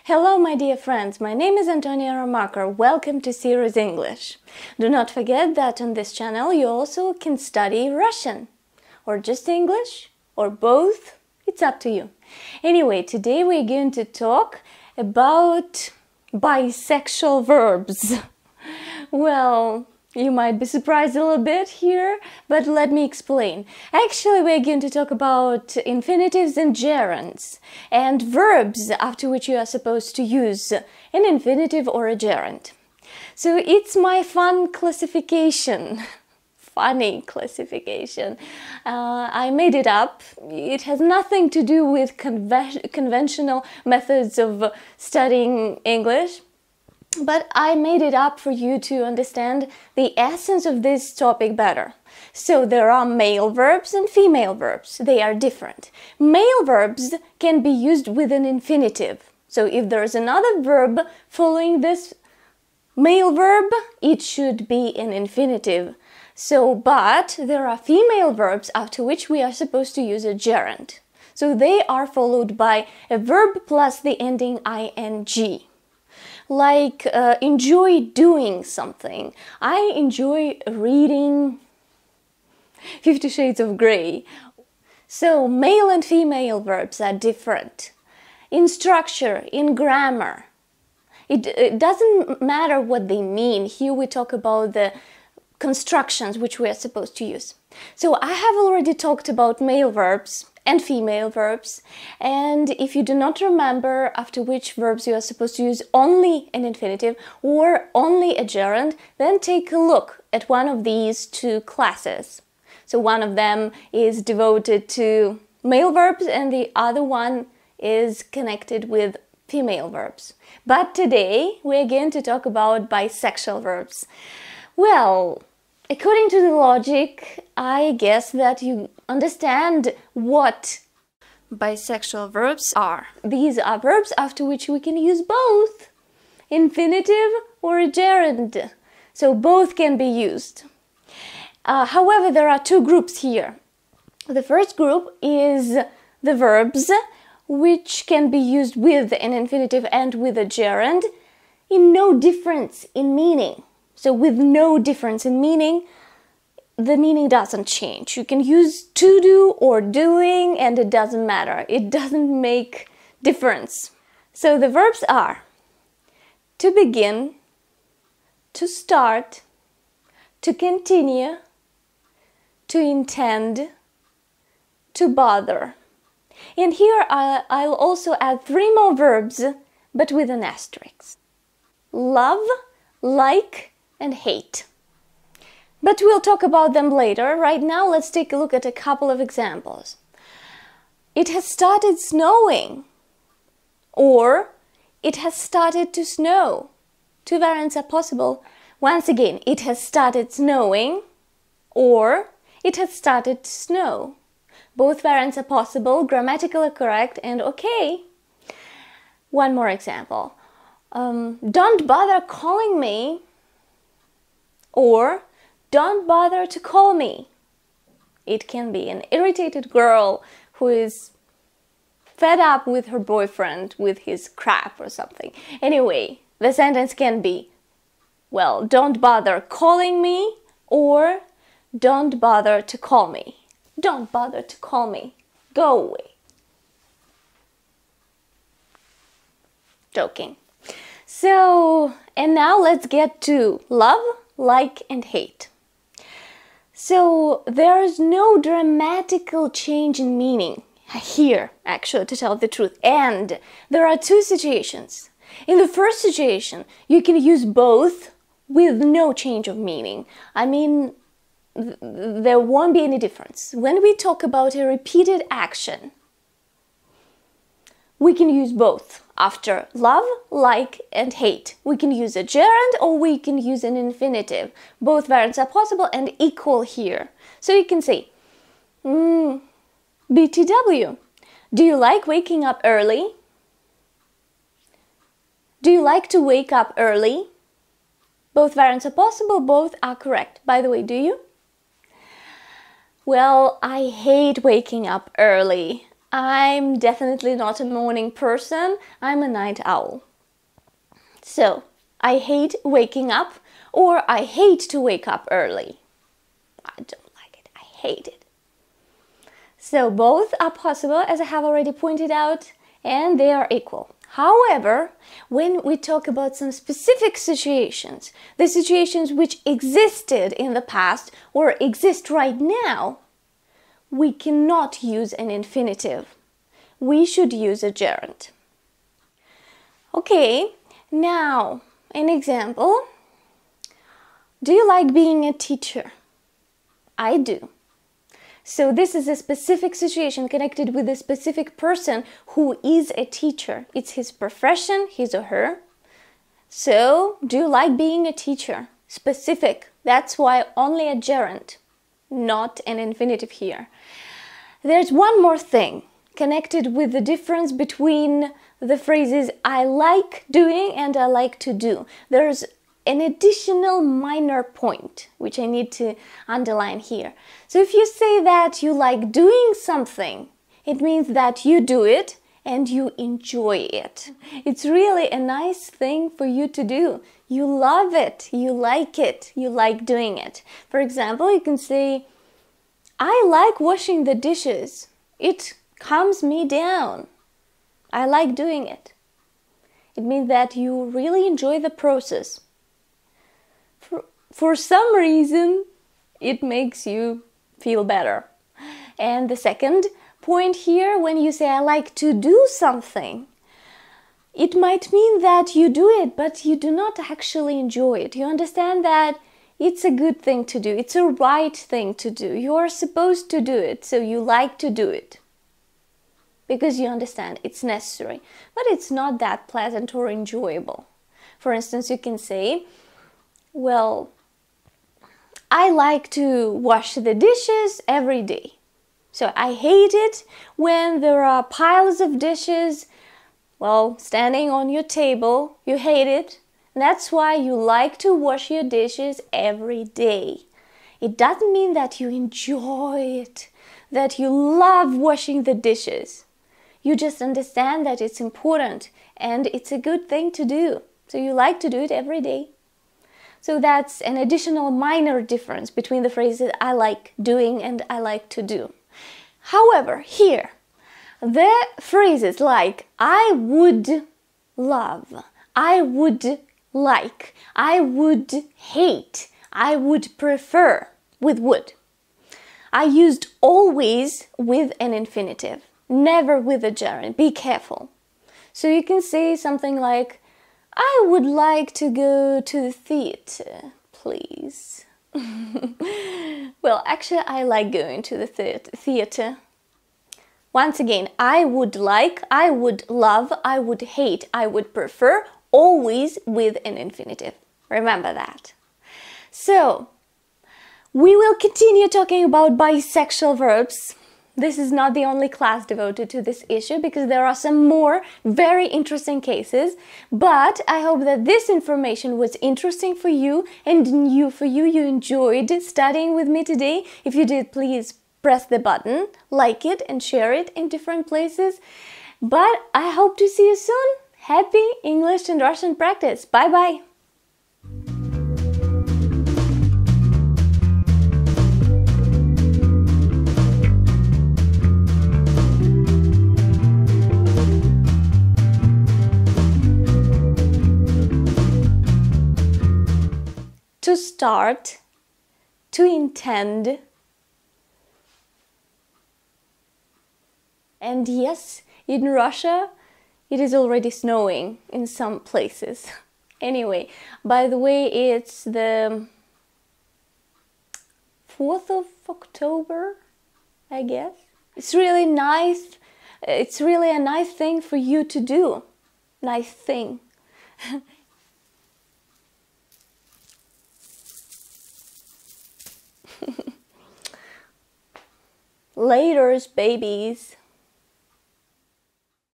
Hello, my dear friends. My name is Antonia Romaker. Welcome to Series English. Do not forget that on this channel you also can study Russian, or just English, or both. It's up to you. Anyway, today we're going to talk about bisexual verbs. Well, you might be surprised a little bit here, but let me explain. Actually, we're going to talk about infinitives and gerunds, and verbs after which you are supposed to use an infinitive or a gerund. So it's my fun classification. Funny classification. I made it up. It has nothing to do with conventional methods of studying English. But I made it up for you to understand the essence of this topic better. So there are male verbs and female verbs. They are different. Male verbs can be used with an infinitive. So if there is another verb following this male verb, it should be an infinitive. But there are female verbs after which we are supposed to use a gerund. So they are followed by a verb plus the ending ing. Like enjoy doing something. I enjoy reading 50 Shades of Grey. So male and female verbs are different. In structure, in grammar. It doesn't matter what they mean. Here we talk about the constructions which we are supposed to use. So I have already talked about male verbs and female verbs, and if you do not remember after which verbs you are supposed to use only an infinitive or only a gerund, then take a look at one of these two classes. So one of them is devoted to male verbs and the other one is connected with female verbs. But today we're going to talk about bisexual verbs. Well, according to the logic, I guess that you understand what bisexual verbs are. These are verbs after which we can use both infinitive or a gerund. So both can be used. However, there are two groups here. The first group is the verbs which can be used with an infinitive and with a gerund in no difference in meaning. So with no difference in meaning, the meaning doesn't change. You can use to do or doing and it doesn't matter. It doesn't make difference. So the verbs are to begin, to start, to continue, to intend, to bother. And here I'll also add three more verbs, but with an asterisk. Love, like, and hate. But we'll talk about them later. Right now, let's take a look at a couple of examples. It has started snowing, or it has started to snow. Two variants are possible. Once again, it has started snowing, or it has started to snow. Both variants are possible, grammatically correct, and okay. One more example. Don't bother calling me, or don't bother to call me. It can be an irritated girl who is fed up with her boyfriend, with his crap or something. Anyway, the sentence can be, well, don't bother calling me, or don't bother to call me. Don't bother to call me. Go away. Joking. So, and now let's get to love, like, and hate. So there is no dramatical change in meaning here, actually, to tell the truth. And there are two situations. In the first situation, you can use both with no change of meaning. I mean, there won't be any difference. When we talk about a repeated action, we can use both. After love, like, and hate. We can use a gerund or we can use an infinitive. Both variants are possible and equal here. So you can say, BTW, do you like waking up early? Do you like to wake up early? Both variants are possible, both are correct. By the way, do you? Well, I hate waking up early. I'm definitely not a morning person. I'm a night owl. So, I hate waking up, or I hate to wake up early. I don't like it. I hate it. So both are possible, as I have already pointed out, and they are equal. However, when we talk about some specific situations, the situations which existed in the past or exist right now, we cannot use an infinitive. We should use a gerund. Okay, now an example. Do you like being a teacher? I do. So this is a specific situation connected with a specific person who is a teacher. It's his profession, his or her. So, do you like being a teacher? Specific. That's why only a gerund, not an infinitive here. There's one more thing connected with the difference between the phrases I like doing and I like to do. There's an additional minor point, which I need to underline here. So if you say that you like doing something, it means that you do it and you enjoy it. It's really a nice thing for you to do. You love it, you like doing it. For example, you can say, I like washing the dishes. It calms me down. I like doing it. It means that you really enjoy the process. For some reason, it makes you feel better. And the second point here, when you say I like to do something, it might mean that you do it, but you do not actually enjoy it. You understand that it's a good thing to do. It's a right thing to do. You are supposed to do it, so you like to do it. Because you understand it's necessary, but it's not that pleasant or enjoyable. For instance, you can say, well, I like to wash the dishes every day. So I hate it when there are piles of dishes, well, standing on your table. You hate it. That's why you like to wash your dishes every day. It doesn't mean that you enjoy it, that you love washing the dishes. You just understand that it's important and it's a good thing to do. So you like to do it every day. So that's an additional minor difference between the phrases I like doing and I like to do. However, here, the phrases like I would love, I would like, I would hate, I would prefer with would. I used always with an infinitive, never with a gerund. Be careful. So you can say something like, I would like to go to the theater, please. Well, actually, I like going to the theater. Once again, I would like, I would love, I would hate, I would prefer, always with an infinitive. Remember that. So, we will continue talking about bisexual verbs. This is not the only class devoted to this issue because there are some more very interesting cases, but I hope that this information was interesting for you and new for you. You enjoyed studying with me today. If you did, please press the button, like it and share it in different places. But I hope to see you soon. Happy English and Russian practice. Bye-bye. To start, to intend, and yes, in Russia, it is already snowing in some places. Anyway, by the way, it's the 4th of October, I guess. It's really nice. It's really a nice thing for you to do. Nice thing. Laters, babies.